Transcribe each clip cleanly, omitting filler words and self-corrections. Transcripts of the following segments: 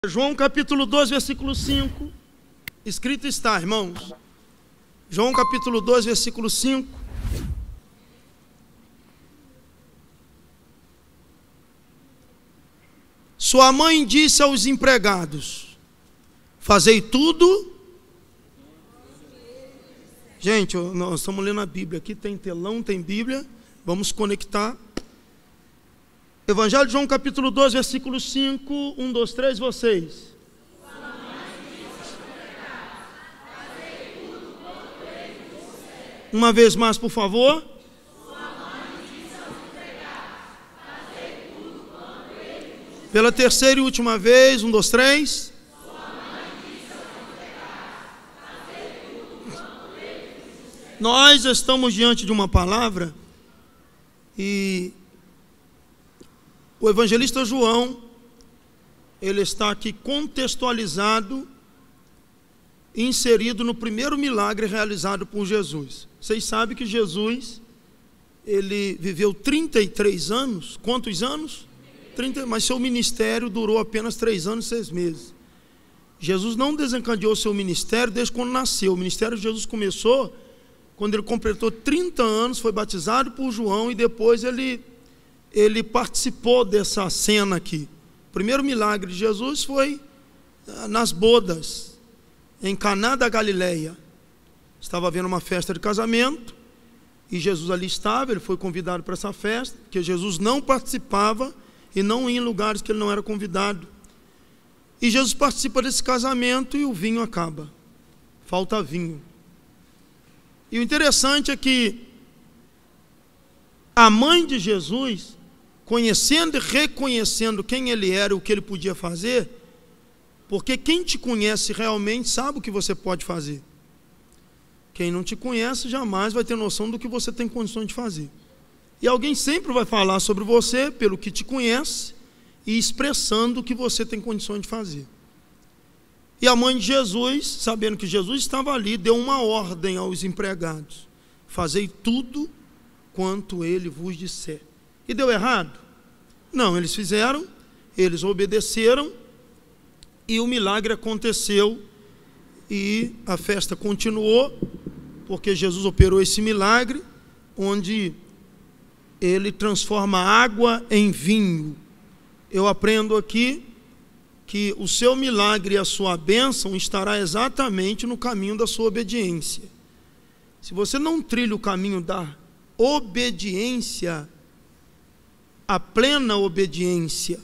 João capítulo 2, versículo 5, escrito está, irmãos. João capítulo 2, versículo 5. Sua mãe disse aos empregados: fazei tudo. Gente, nós estamos lendo a Bíblia, aqui tem telão, tem Bíblia, vamos conectar. Evangelho de João capítulo 2, versículo 5, 1, 2, 3, vocês. Uma vez mais, por favor. Pela terceira e última vez, 1, 2, 3. Nós estamos diante de uma palavra e o evangelista João, ele está aqui contextualizado, inserido no primeiro milagre realizado por Jesus. Vocês sabem que Jesus, ele viveu 33 anos, quantos anos? 30, mas seu ministério durou apenas 3 anos e 6 meses. Jesus não desencadeou seu ministério desde quando nasceu. O ministério de Jesus começou quando ele completou 30 anos, foi batizado por João e depois ele participou dessa cena aqui. O primeiro milagre de Jesus foi nas bodas, em Caná da Galileia. Estava havendo uma festa de casamento e Jesus ali estava, ele foi convidado para essa festa, porque Jesus não participava e não ia em lugares que ele não era convidado. E Jesus participa desse casamento e o vinho acaba, falta vinho. E o interessante é que a mãe de Jesus, conhecendo e reconhecendo quem ele era e o que ele podia fazer, porque quem te conhece realmente sabe o que você pode fazer. Quem não te conhece jamais vai ter noção do que você tem condições de fazer. E alguém sempre vai falar sobre você pelo que te conhece e expressando o que você tem condições de fazer. E a mãe de Jesus, sabendo que Jesus estava ali, deu uma ordem aos empregados: fazei tudo quanto ele vos disser. E deu errado? Não, eles fizeram, eles obedeceram e o milagre aconteceu e a festa continuou, porque Jesus operou esse milagre, onde ele transforma água em vinho. Eu aprendo aqui que o seu milagre e a sua bênção estará exatamente no caminho da sua obediência. Se você não trilha o caminho da obediência, a plena obediência,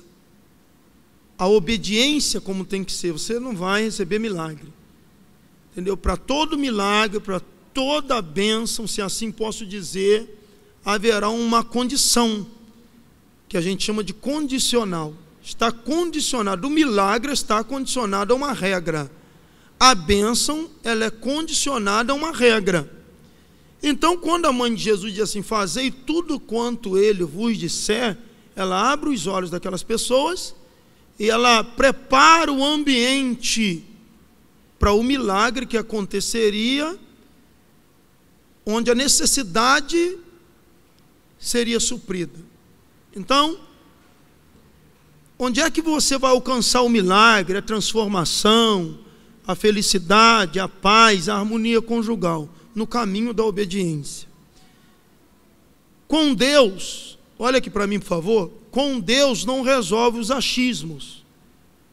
a obediência como tem que ser, você não vai receber milagre. Entendeu? Para todo milagre, para toda bênção, se assim posso dizer, haverá uma condição, que a gente chama de condicional. Está condicionado, o milagre está condicionado a uma regra. A bênção, ela é condicionada a uma regra. Então, quando a mãe de Jesus diz assim: fazei tudo quanto ele vos disser, ela abre os olhos daquelas pessoas e ela prepara o ambiente para o milagre que aconteceria, onde a necessidade seria suprida. Então, onde é que você vai alcançar o milagre, a transformação, a felicidade, a paz, a harmonia conjugal? No caminho da obediência. Com Deus, olha aqui para mim, por favor, com Deus não resolve os achismos.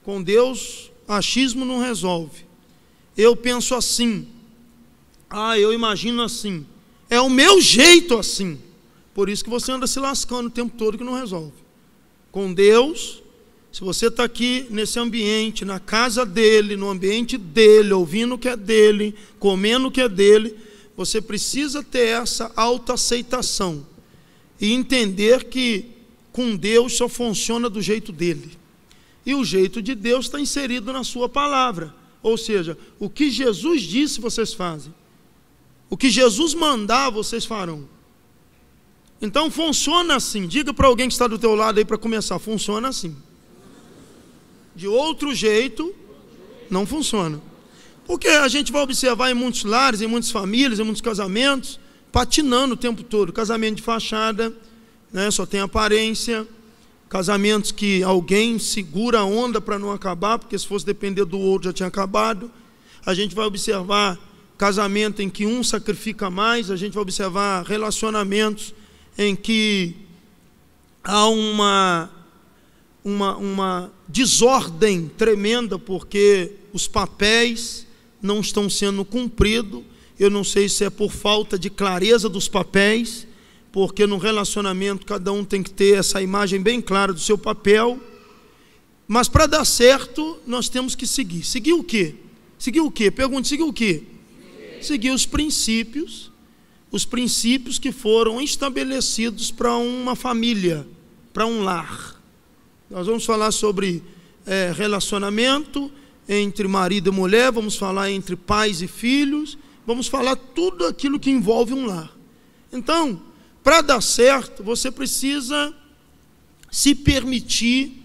Com Deus, achismo não resolve. Eu penso assim, eu imagino assim, é o meu jeito assim. Por isso que você anda se lascando o tempo todo que não resolve. Com Deus, se você está aqui nesse ambiente, na casa dele, no ambiente dele, ouvindo o que é dele, comendo o que é dele, você precisa ter essa autoaceitação e entender que com Deus só funciona do jeito dele. E o jeito de Deus está inserido na sua palavra. Ou seja, o que Jesus disse, vocês fazem. O que Jesus mandar, vocês farão. Então funciona assim. Diga para alguém que está do teu lado aí para começar: funciona assim. De outro jeito, não funciona. Porque a gente vai observar em muitos lares, em muitas famílias, em muitos casamentos, patinando o tempo todo. Casamento de fachada, né, só tem aparência. casamentos que alguém segura a onda para não acabar, porque se fosse depender do outro já tinha acabado. A gente vai observar casamento em que um sacrifica mais, a gente vai observar relacionamentos em que há uma desordem tremenda, porque os papéis não estão sendo cumpridos. Eu não sei se é por falta de clareza dos papéis, porque no relacionamento cada um tem que ter essa imagem bem clara do seu papel, mas para dar certo nós temos que seguir. Seguir o quê? Seguir o quê? Pergunte, seguir o quê? Seguir os princípios que foram estabelecidos para uma família, para um lar. Nós vamos falar sobre relacionamento entre marido e mulher, vamos falar entre pais e filhos, vamos falar tudo aquilo que envolve um lar. Então, para dar certo, você precisa se permitir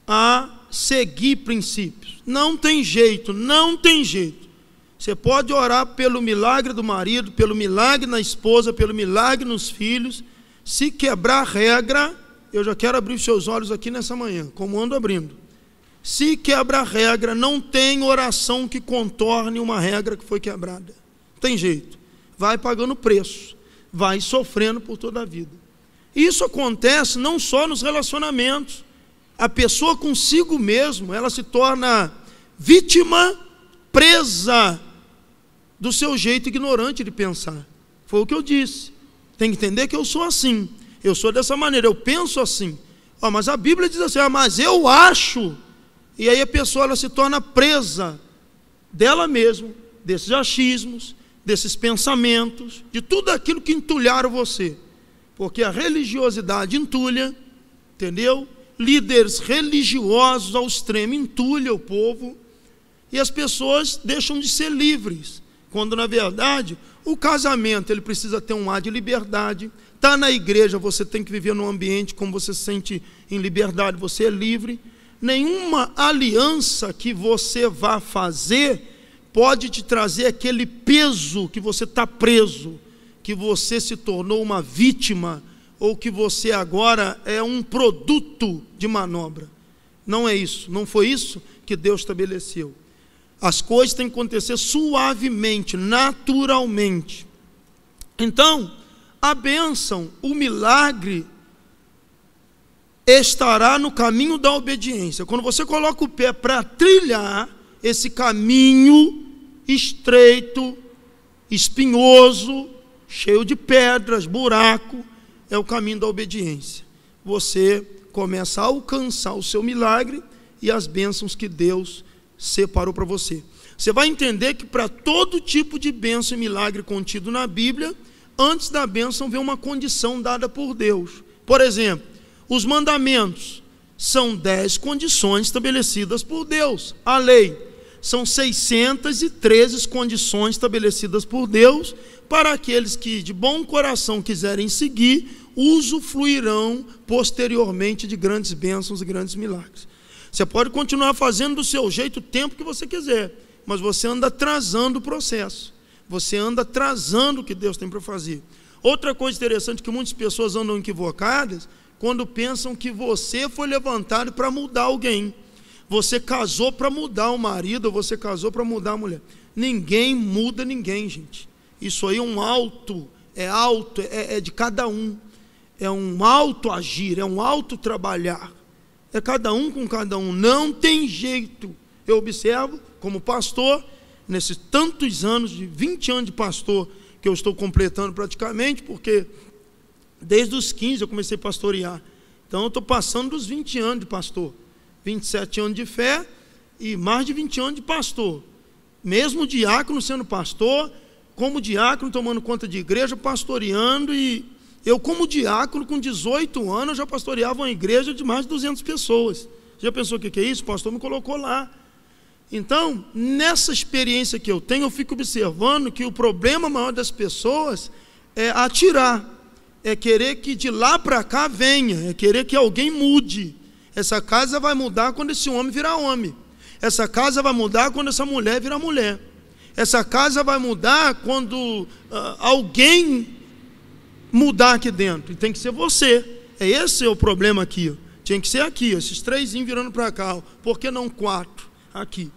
a seguir princípios. Não tem jeito, não tem jeito. Você pode orar pelo milagre do marido, pelo milagre na esposa, pelo milagre nos filhos. Se quebrar regra, eu já quero abrir os seus olhos aqui nessa manhã, como ando abrindo. Se quebrar regra, não tem oração que contorne uma regra que foi quebrada. Não tem jeito. Vai pagando preço, vai sofrendo por toda a vida. Isso acontece não só nos relacionamentos. A pessoa consigo mesmo, ela se torna vítima, presa do seu jeito ignorante de pensar. Foi o que eu disse. Tem que entender que eu sou assim. Eu sou dessa maneira, eu penso assim. Mas a Bíblia diz assim, mas eu acho. E aí a pessoa ela se torna presa dela mesma, desses achismos, desses pensamentos, de tudo aquilo que entulharam você. Porque a religiosidade entulha, entendeu? Líderes religiosos ao extremo entulham o povo, e as pessoas deixam de ser livres, quando na verdade o casamento ele precisa ter um ar de liberdade. Está na igreja, você tem que viver num ambiente como você se sente em liberdade, você é livre. Nenhuma aliança que você vá fazer pode te trazer aquele peso que você está preso, que você se tornou uma vítima, ou que você agora é um produto de manobra. Não é isso, não foi isso que Deus estabeleceu. As coisas têm que acontecer suavemente, naturalmente. Então, a bênção, o milagre, estará no caminho da obediência. Quando você coloca o pé para trilhar esse caminho estreito, espinhoso, cheio de pedras, buraco, é o caminho da obediência. Você começa a alcançar o seu milagre e as bênçãos que Deus separou para você. Você vai entender que para todo tipo de bênção e milagre contido na Bíblia, antes da bênção vem uma condição dada por Deus. Por exemplo, os mandamentos são 10 condições estabelecidas por Deus. A lei são 613 condições estabelecidas por Deus, para aqueles que de bom coração quiserem seguir, usufruirão posteriormente de grandes bênçãos e grandes milagres. Você pode continuar fazendo do seu jeito o tempo que você quiser, mas você anda atrasando o processo, você anda atrasando o que Deus tem para fazer. Outra coisa interessante que muitas pessoas andam equivocadas, quando pensam que você foi levantado para mudar alguém. Você casou para mudar o marido, ou você casou para mudar a mulher. Ninguém muda ninguém, gente. Isso aí é de cada um. É um alto agir, é um alto trabalhar. É cada um com cada um, não tem jeito. Eu observo como pastor, nesses tantos anos, de 20 anos de pastor, que eu estou completando praticamente, porque desde os 15 eu comecei a pastorear. Então eu estou passando dos 20 anos de pastor. 27 anos de fé e mais de 20 anos de pastor. Mesmo diácono sendo pastor, como diácono tomando conta de igreja, pastoreando. E eu como diácono com 18 anos eu já pastoreava uma igreja de mais de 200 pessoas. Já pensou o que é isso? O pastor me colocou lá. Então, nessa experiência que eu tenho, eu fico observando que o problema maior das pessoas é atirar, é querer que de lá para cá venha, é querer que alguém mude. Essa casa vai mudar quando esse homem virar homem. Essa casa vai mudar quando essa mulher virar mulher. Essa casa vai mudar quando alguém mudar aqui dentro. E tem que ser você. Esse é o problema aqui. Tinha que ser aqui, esses 3 virando para cá. Por que não 4 aqui?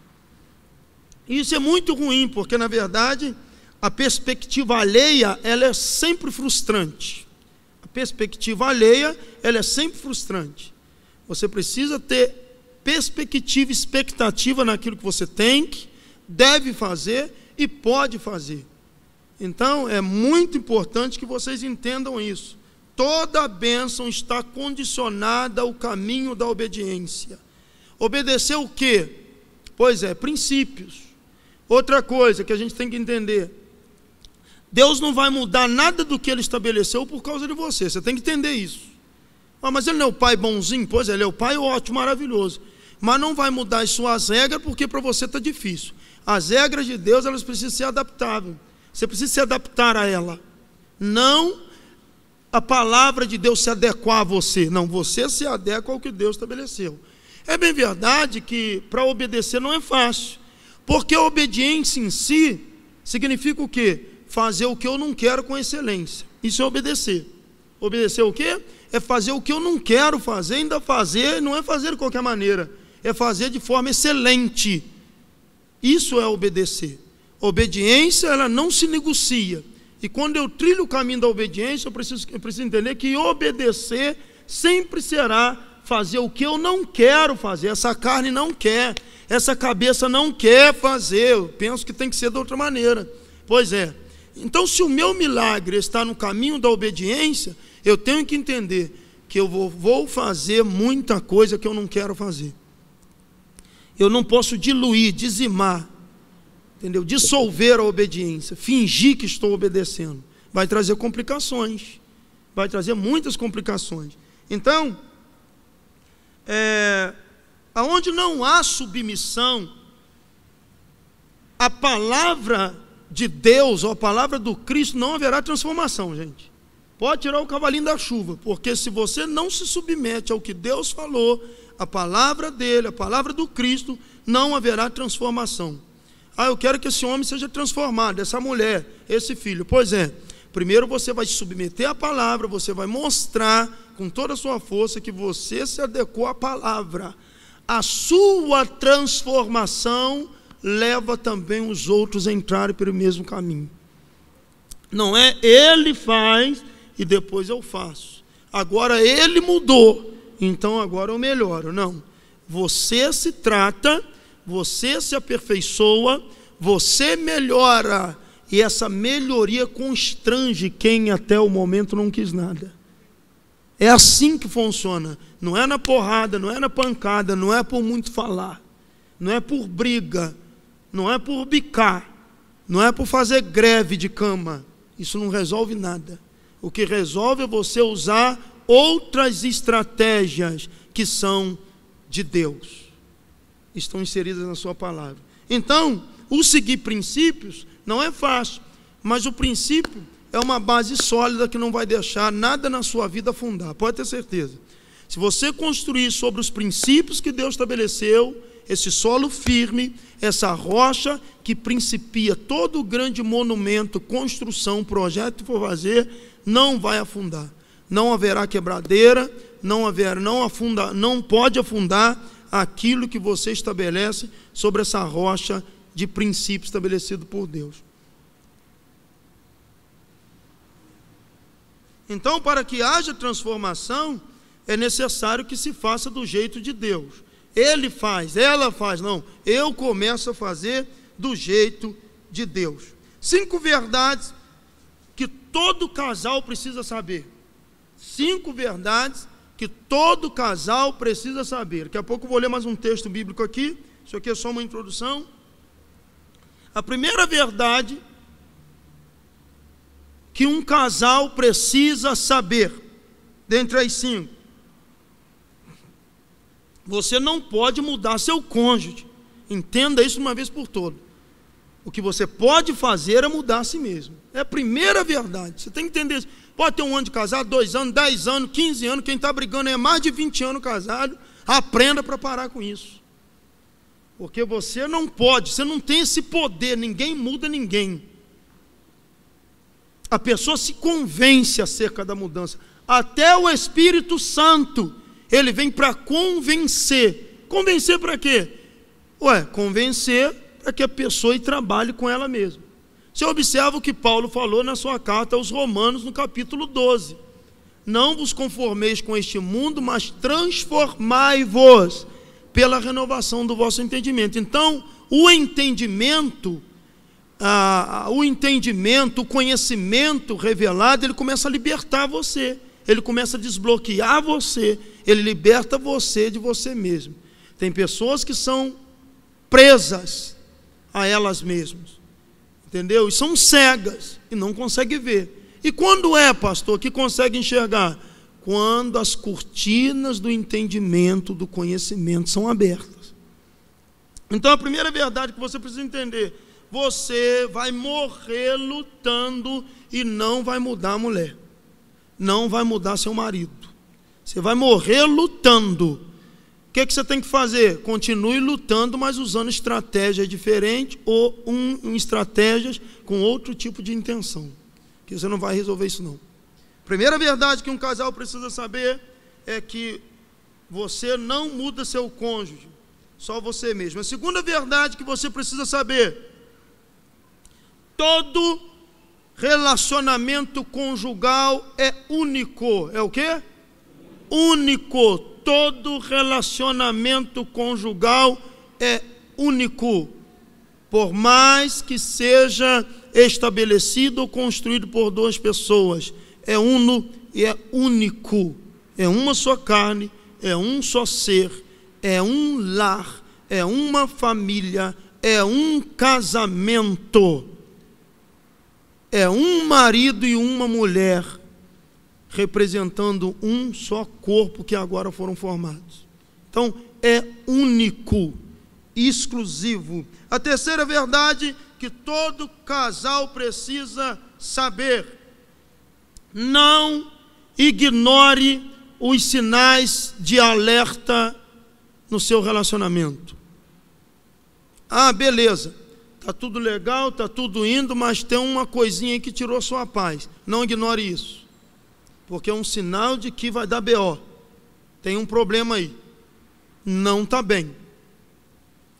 Isso é muito ruim, porque na verdade a perspectiva alheia, ela é sempre frustrante. A perspectiva alheia, ela é sempre frustrante. Você precisa ter perspectiva, expectativa naquilo que você tem, deve fazer e pode fazer. Então é muito importante que vocês entendam isso. Toda a bênção está condicionada ao caminho da obediência. Obedecer o quê? Pois é, princípios. Outra coisa que a gente tem que entender: Deus não vai mudar nada do que Ele estabeleceu por causa de você. Você tem que entender isso. Mas Ele não é o pai bonzinho? Pois é, Ele é o pai ótimo, maravilhoso. Mas não vai mudar as suas regras porque para você está difícil. As regras de Deus, elas precisam ser adaptáveis. Você precisa se adaptar a ela. Não a palavra de Deus se adequar a você. Não, você se adequa ao que Deus estabeleceu. É bem verdade que para obedecer não é fácil. Porque a obediência em si significa o quê? Fazer o que eu não quero com excelência. Isso é obedecer. Obedecer o quê? É fazer o que eu não quero fazer, ainda fazer, não é fazer de qualquer maneira. É fazer de forma excelente. Isso é obedecer. Obediência, ela não se negocia. E quando eu trilho o caminho da obediência, eu preciso entender que obedecer sempre será fazer o que eu não quero fazer. Essa carne não quer, essa cabeça não quer fazer. Eu penso que tem que ser de outra maneira. Pois é. Então, se o meu milagre está no caminho da obediência, eu tenho que entender que eu vou fazer muita coisa que eu não quero fazer. Eu não posso diluir, dizimar, entendeu? Dissolver a obediência, fingir que estou obedecendo. Vai trazer complicações, vai trazer muitas complicações. Então, aonde não há submissão, a palavra de Deus, ou a palavra do Cristo, não haverá transformação, gente. Pode tirar o cavalinho da chuva, porque se você não se submete ao que Deus falou, a palavra dele, a palavra do Cristo, não haverá transformação. Eu quero que esse homem seja transformado, essa mulher, esse filho. Pois é, primeiro você vai se submeter à palavra, você vai mostrar com toda a sua força que você se adequou à palavra. A sua transformação leva também os outros a entrarem pelo mesmo caminho. Não é ele faz e depois eu faço. Agora ele mudou, então agora eu melhoro. Não, você se trata, você se aperfeiçoa, você melhora, e essa melhoria constrange quem até o momento não quis nada. É assim que funciona. Não é na porrada, não é na pancada, não é por muito falar, não é por briga, não é por bicar, não é por fazer greve de cama. Isso não resolve nada. O que resolve é você usar outras estratégias que são de Deus, estão inseridas na sua palavra. Então, o seguir princípios não é fácil, mas o princípio é uma base sólida que não vai deixar nada na sua vida afundar, pode ter certeza. Se você construir sobre os princípios que Deus estabeleceu, esse solo firme, essa rocha que principia todo o grande monumento, construção, projeto que for fazer, não vai afundar. Não haverá quebradeira, não pode afundar aquilo que você estabelece sobre essa rocha de princípio estabelecido por Deus. Então, para que haja transformação, é necessário que se faça do jeito de Deus. Ele faz, ela faz, não. Eu começo a fazer do jeito de Deus. 5 verdades que todo casal precisa saber. 5 verdades que todo casal precisa saber. Daqui a pouco eu vou ler mais um texto bíblico aqui. Isso aqui é só uma introdução. A primeira verdade que um casal precisa saber, dentre as 5, você não pode mudar seu cônjuge. Entenda isso uma vez por todas. O que você pode fazer é mudar a si mesmo. É a primeira verdade. Você tem que entender isso. Pode ter um ano de casado, 2 anos, 10 anos, 15 anos. Quem está brigando é mais de 20 anos casado. Aprenda para parar com isso. Porque você não pode, você não tem esse poder. Ninguém muda ninguém. A pessoa se convence acerca da mudança. Até o Espírito Santo, Ele vem para convencer. Convencer para quê? Convencer para que a pessoa trabalhe com ela mesma. Você observa o que Paulo falou na sua carta aos Romanos, no capítulo 12. Não vos conformeis com este mundo, mas transformai-vos pela renovação do vosso entendimento. Então, o entendimento, o conhecimento revelado, ele começa a libertar você, ele começa a desbloquear você, ele liberta você de você mesmo. Tem pessoas que são presas a elas mesmas, entendeu? E são cegas e não conseguem ver. E quando pastor, que consegue enxergar? Quando as cortinas do entendimento, do conhecimento são abertas. Então a primeira verdade que você precisa entender: você vai morrer lutando e não vai mudar a mulher, não vai mudar seu marido. Você vai morrer lutando. O que você tem que fazer? Continue lutando, mas usando estratégias diferentes ou estratégias com outro tipo de intenção, que você não vai resolver isso não. Primeira verdade que um casal precisa saber é que você não muda seu cônjuge, só você mesmo. A segunda verdade que você precisa saber: todo relacionamento conjugal é único. É o quê? Único. Todo relacionamento conjugal é único, por mais que seja estabelecido ou construído por duas pessoas. É uno e é único. É uma só carne, é um só ser, é um lar, é uma família, é um casamento, é um marido e uma mulher, representando um só corpo que agora foram formados. Então, é único, exclusivo. A terceira verdade que todo casal precisa saber: não ignore os sinais de alerta no seu relacionamento. Beleza, está tudo legal, está tudo indo, mas tem uma coisinha aí que tirou sua paz. Não ignore isso, porque é um sinal de que vai dar BO. Tem um problema aí, não está bem,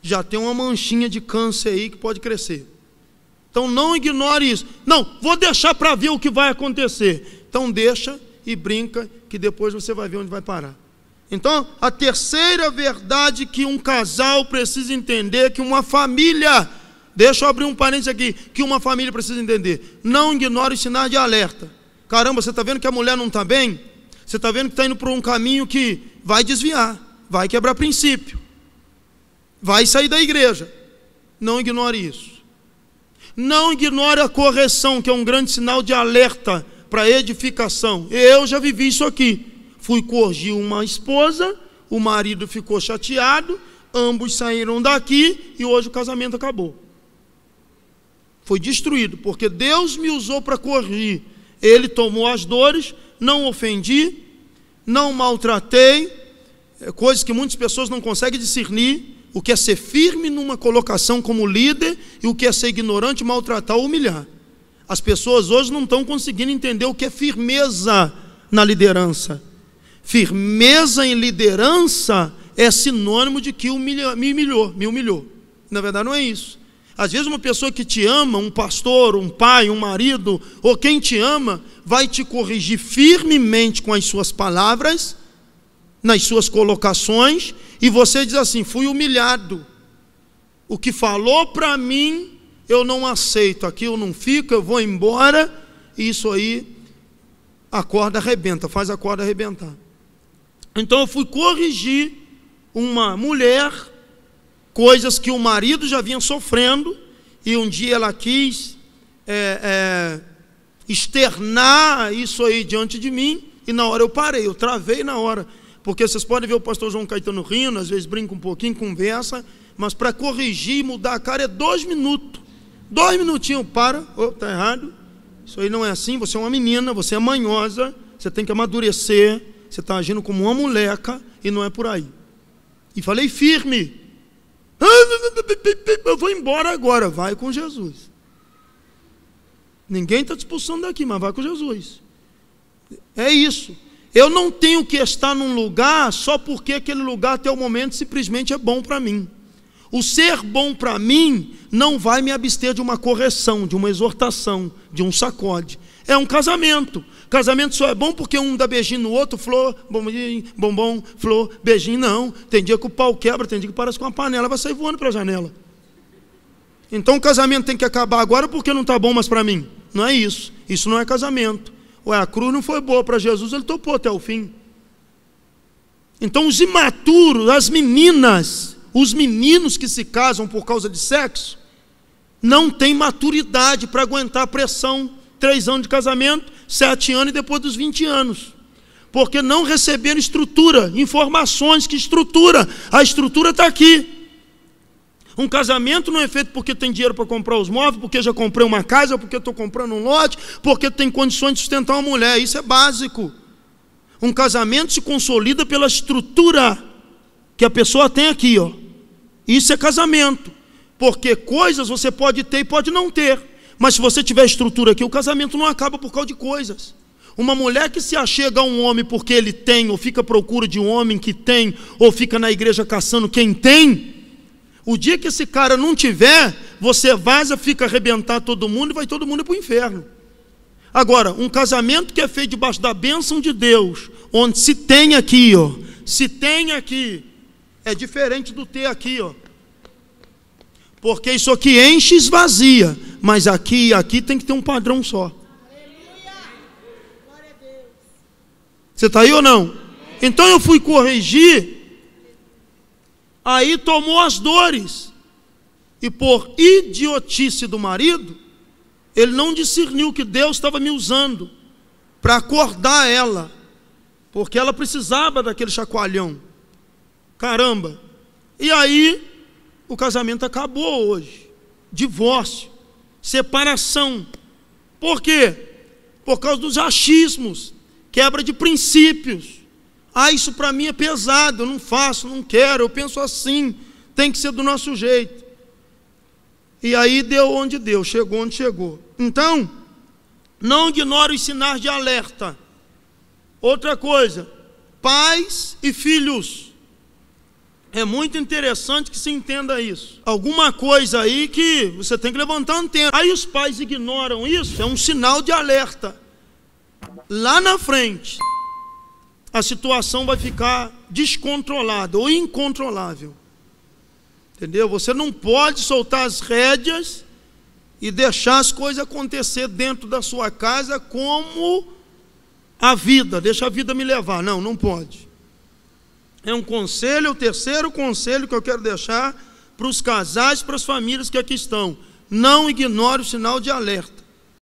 já tem uma manchinha de câncer aí que pode crescer. Então não ignore isso. Não, vou deixar para ver o que vai acontecer. Então deixa e brinca, que depois você vai ver onde vai parar. Então a terceira verdade que um casal precisa entender, que uma família, deixa eu abrir um parênteses aqui, que uma família precisa entender: não ignore os sinais de alerta. Caramba, você está vendo que a mulher não está bem? Você está vendo que está indo por um caminho que vai desviar, vai quebrar princípio, vai sair da igreja. Não ignore isso. Não ignore a correção, que é um grande sinal de alerta para edificação. Eu já vivi isso aqui. Fui corrigir uma esposa, o marido ficou chateado, ambos saíram daqui e hoje o casamento acabou. Foi destruído, porque Deus me usou para corrigir. Ele tomou as dores, não ofendi, não maltratei, coisas que muitas pessoas não conseguem discernir: o que é ser firme numa colocação como líder e o que é ser ignorante, maltratar ou humilhar. As pessoas hoje não estão conseguindo entender o que é firmeza na liderança. Firmeza em liderança é sinônimo de que me humilhou. Na verdade não é isso. Às vezes uma pessoa que te ama, um pastor, um pai, um marido, ou quem te ama, vai te corrigir firmemente com as suas palavras, nas suas colocações, e você diz assim: fui humilhado, o que falou para mim eu não aceito, aqui eu não fico, eu vou embora. E isso aí, a corda arrebenta, faz a corda arrebentar. Então eu fui corrigir uma mulher, coisas que o marido já vinha sofrendo, e um dia ela quis externar isso aí diante de mim, e na hora eu parei, eu travei na hora, porque vocês podem ver o pastor João Caetano rindo, às vezes brinca um pouquinho, conversa, mas para corrigir e mudar a cara é 2 minutos, 2 minutinhos, está errado, isso aí não é assim, você é uma menina, você é manhosa, você tem que amadurecer, você está agindo como uma moleca, e não é por aí. E falei firme: eu vou embora agora. Vai com Jesus. Ninguém está te expulsando daqui, mas vai com Jesus. É isso. eu não tenho que estar num lugar só porque aquele lugar até o momento simplesmente é bom para mim. O ser bom para mim não vai me abster de uma correção, de uma exortação, de um sacode. É um casamento. Casamento só é bom porque um dá beijinho no outro, flor, bombom, flor, beijinho. Não, tem dia que o pau quebra, tem dia que parece com uma panela, vai sair voando para a janela. Então o casamento tem que acabar agora porque não está bom mais para mim. Não é isso. Isso não é casamento. Ué, a cruz não foi boa para Jesus, ele topou até o fim. Então os imaturos, as meninas, os meninos que se casam por causa de sexo, não têm maturidade para aguentar a pressão. 3 anos de casamento, 7 anos e depois dos 20 anos. Porque não receberam estrutura, informações que estrutura. A estrutura está aqui. Um casamento não é feito porque tem dinheiro para comprar os móveis, porque já comprei uma casa, porque estou comprando um lote, porque tem condições de sustentar uma mulher. Isso é básico. Um casamento se consolida pela estrutura que a pessoa tem aqui, ó. Isso é casamento. Porque coisas você pode ter e pode não ter. Mas se você tiver estrutura aqui, o casamento não acaba por causa de coisas. Uma mulher que se achega a um homem porque ele tem, ou fica à procura de um homem que tem, ou fica na igreja caçando quem tem, o dia que esse cara não tiver, você vaza, fica arrebentar todo mundo e vai todo mundo para o inferno. Agora, um casamento que é feito debaixo da bênção de Deus, onde se tem aqui, ó, se tem aqui, é diferente do ter aqui, ó. Porque isso aqui enche e esvazia, mas aqui e aqui tem que ter um padrão só. Você está aí ou não? Então eu fui corrigir, aí tomou as dores, e por idiotice do marido, ele não discerniu que Deus estava me usando para acordar ela, porque ela precisava daquele chacoalhão. Caramba! E aí o casamento acabou hoje. Divórcio, separação. Por quê? Por causa dos achismos, quebra de princípios. Ah, isso para mim é pesado, eu não faço, não quero, eu penso assim, tem que ser do nosso jeito. E aí deu onde deu, chegou onde chegou. Então, não ignore os sinais de alerta. Outra coisa, pais e filhos. É muito interessante que se entenda isso. Alguma coisa aí que você tem que levantar a antena. Aí os pais ignoram isso, é um sinal de alerta. Lá na frente, a situação vai ficar descontrolada ou incontrolável. Entendeu? Você não pode soltar as rédeas e deixar as coisas acontecer dentro da sua casa como a vida. Deixa a vida me levar. Não, não pode. É um conselho, o terceiro conselho que eu quero deixar para os casais, para as famílias que aqui estão. Não ignore o sinal de alerta.